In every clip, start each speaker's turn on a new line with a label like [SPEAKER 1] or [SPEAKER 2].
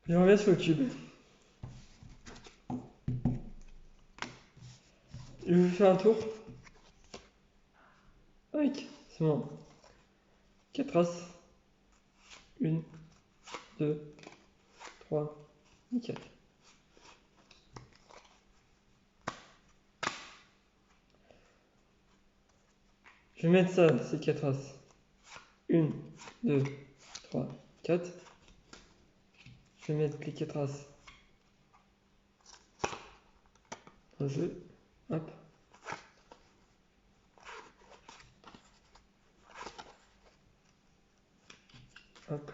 [SPEAKER 1] Je reviens sur le cube. Je vais faire un tour avec seulement 4 As. 1, 2, 3, 4. Je vais mettre ça, ces 4 As. 1, 2, 3, 4. Je vais mettre les 4 As dans le jeu. Hop. Hop.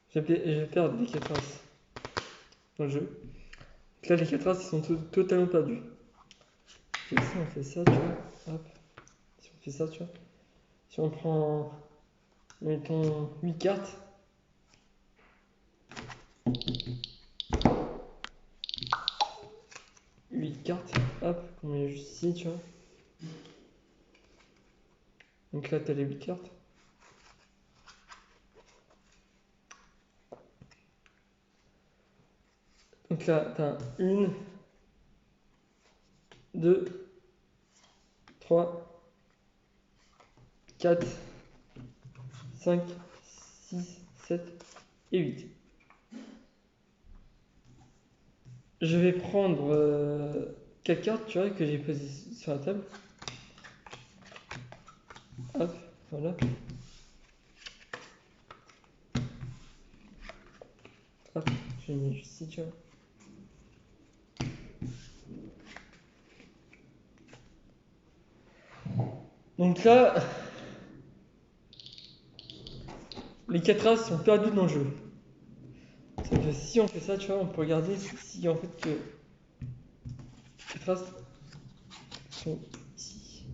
[SPEAKER 1] Je vais perdre les 4 As dans le jeu. Donc là, les 4 As, ils sont totalement perdus. Et si on fait ça, tu vois. Hop. Si on fait ça, tu vois. Si on prend, mettons, 8 cartes. Hop, qu'on met juste ici, tu vois. Donc là, tu as les 8 cartes. Donc là, tu as 1, 2, 3, 4, 5, 6, 7 et 8. Je vais prendre 4 cartes, tu vois, que j'ai posées sur la table. Hop, voilà. Hop, je les mets juste ici, tu vois. Donc là, les 4 As sont perdus dans le jeu. C'est que si on fait ça, tu vois, on peut regarder si en fait que les 4 As sont ici.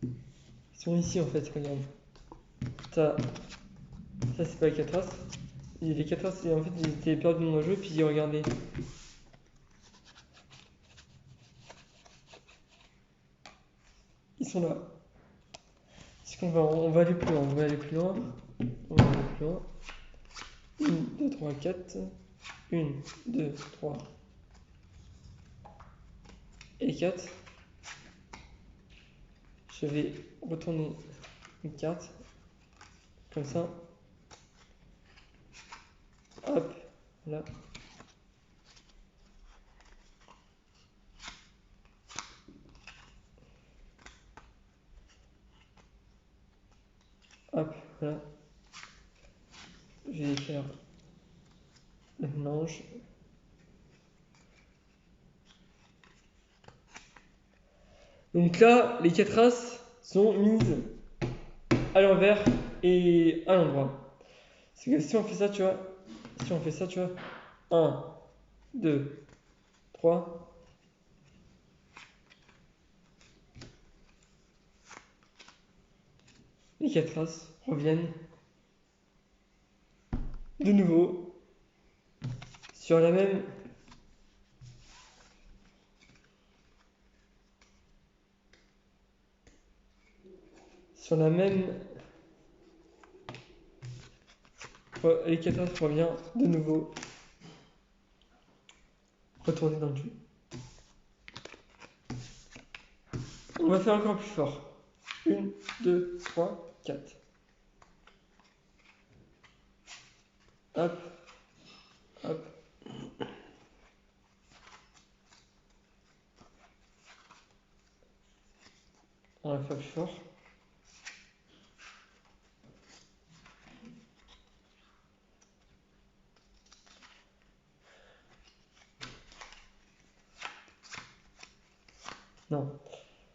[SPEAKER 1] Ils sont ici en fait, regarde. Ça c'est pas les 4 As. Et les 4 As, en fait, ils étaient perdus dans le jeu, puis regardez. Ils sont là. Est-ce qu'on va, on va aller plus loin, on va aller plus loin. On va aller plus loin. 1, 2, 3, 4. 1, 2, 3 et 4. Je vais retourner une carte. Comme ça. Hop, là. Hop, voilà. Je vais faire le mélange. Donc là, les 4 As sont mises à l'envers et à l'endroit. C'est que si on fait ça, tu vois. Si on fait ça, tu vois. 1, 2, 3. Les 4 As reviennent de nouveau sur la même les 4 As reviennent de nouveau retourner dans le jeu. On va faire encore plus fort. 1, 2, 3, 4. Hop, hop. On va faire plus fort. Non,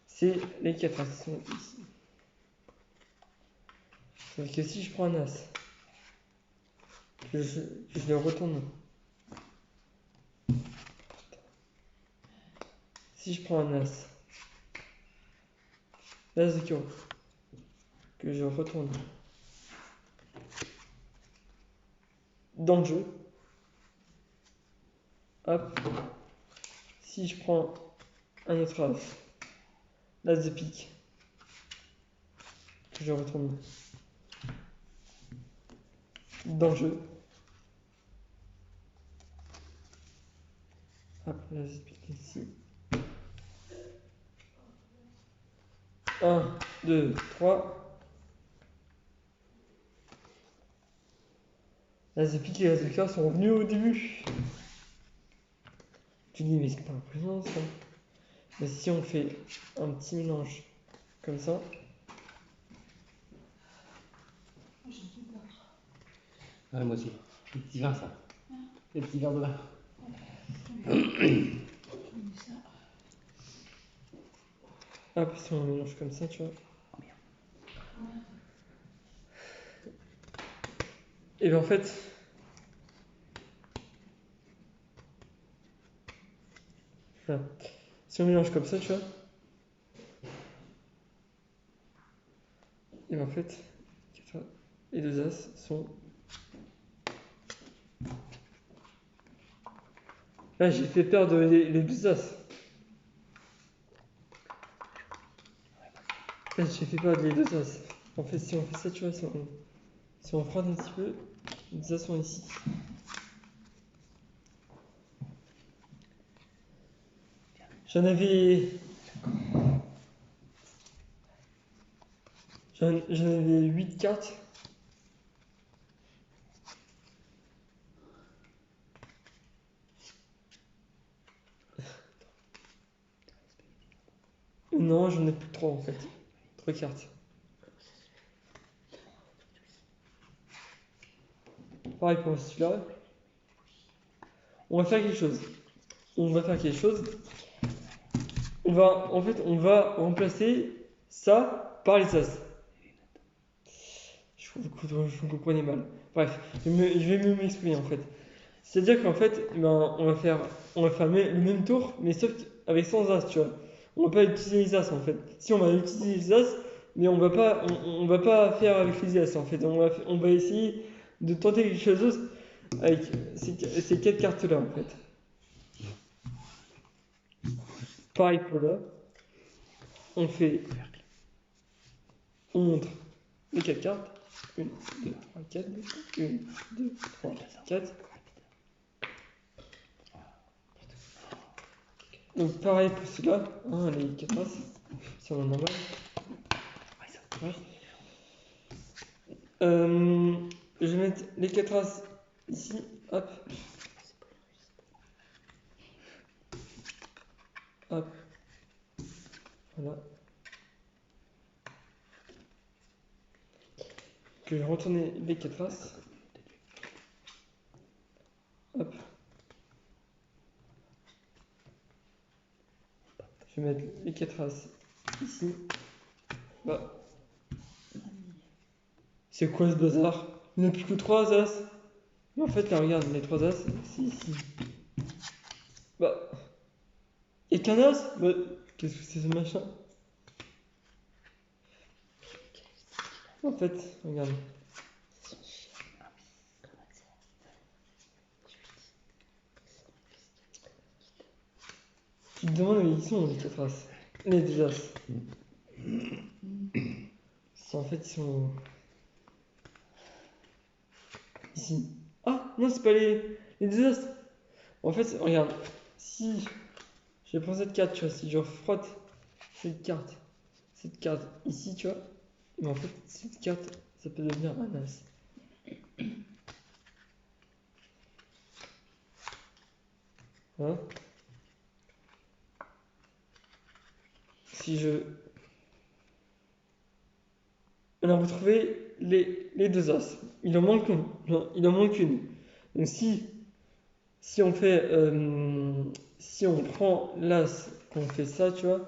[SPEAKER 1] c'est les 4 As qui sont ici. Sauf que si je prends un As, que je le retourne. Si je prends un As, l'As de carreau, que je retourne dans le jeu, hop, si je prends un autre as, l'as de pique, que je retourne dans le jeu. Hop, l'as de pique ici. 1, 2, 3. L'as de pique et l'as de cœur sont revenus au début. Tu dis, mais c'est pas impressionnant ça. Mais si on fait un petit mélange comme ça,
[SPEAKER 2] Ouais, moi aussi. Les petits vins, ça. Les petits verres de vin.
[SPEAKER 1] hop, si on mélange comme ça, tu vois. Et bien en fait, voilà. Si on mélange comme ça, tu vois. Et bien en fait, les deux as sont. Là, j'ai fait perdre les deux as. Là, j'ai fait perdre les deux as. En fait, si on fait ça, tu vois, si on frotte un petit peu, les deux as sont ici. J'en avais. J'en avais 8 cartes. Non, j'en ai plus que 3 en fait. 3 cartes. Pareil pour celui-là. On va faire quelque chose. On va remplacer ça par les as. Je vous comprenez mal. Bref, je vais mieux m'exprimer en fait. C'est-à-dire qu'en fait, ben, on va faire le même tour, mais sauf avec sans as, tu vois. On va pas utiliser les as en fait. Si on va utiliser les as, mais on va pas faire avec les as en fait. On va essayer de tenter quelque chose d'autre avec ces 4 cartes-là en fait. Pareil pour là. On montre les 4 cartes. 1, 2, 3, 4. 1, 2, 3, 4. Donc pareil pour celui-là. Hein, les 4 as. Si on en a normal. Ouais. Je vais mettre les 4 as ici. Hop. Hop. Voilà. Je vais retourner les 4 as. Hop. Je vais mettre les 4 as ici. Bah. C'est quoi ce bazar? Il n'y a plus que 3 as. Mais en fait, là, regarde, les 3 as, c'est ici. Bah. Et qu'un as? Bah. Qu'est-ce que c'est ce machin? En fait, regarde. Tu te demandes, mais ils sont les 4 as. Les 2 as. En fait, ils sont ici. Ah, non, c'est pas les 2 as. En fait, regarde. Si je prends cette carte, tu vois, si je frotte cette carte ici, tu vois, mais en fait, cette carte, ça peut devenir un as. Hein? Si je. On a retrouvé les 2 as. Il en manque une. Non, il en manque une. Donc si on fait. Si on prend l'as, qu'on fait ça, tu vois,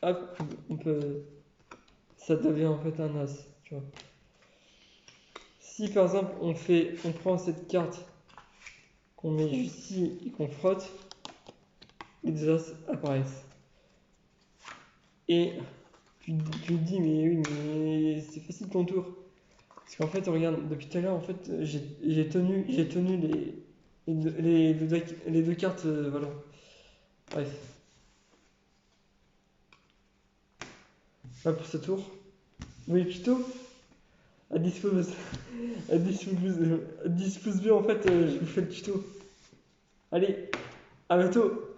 [SPEAKER 1] hop, on peut. Ça devient en fait un as, tu vois. Si par exemple on prend cette carte qu'on met juste ici et qu'on frotte, les deux as apparaissent. Et tu te dis, mais oui, mais c'est facile ton tour. Parce qu'en fait, regarde, depuis tout à l'heure, en fait, j'ai tenu les deux cartes, voilà. Bref. Là pour ce tour. Oui, plutôt. À 10 pouces. À 10 pouces bleus, en fait, je vous fais le tuto. Allez, à bientôt.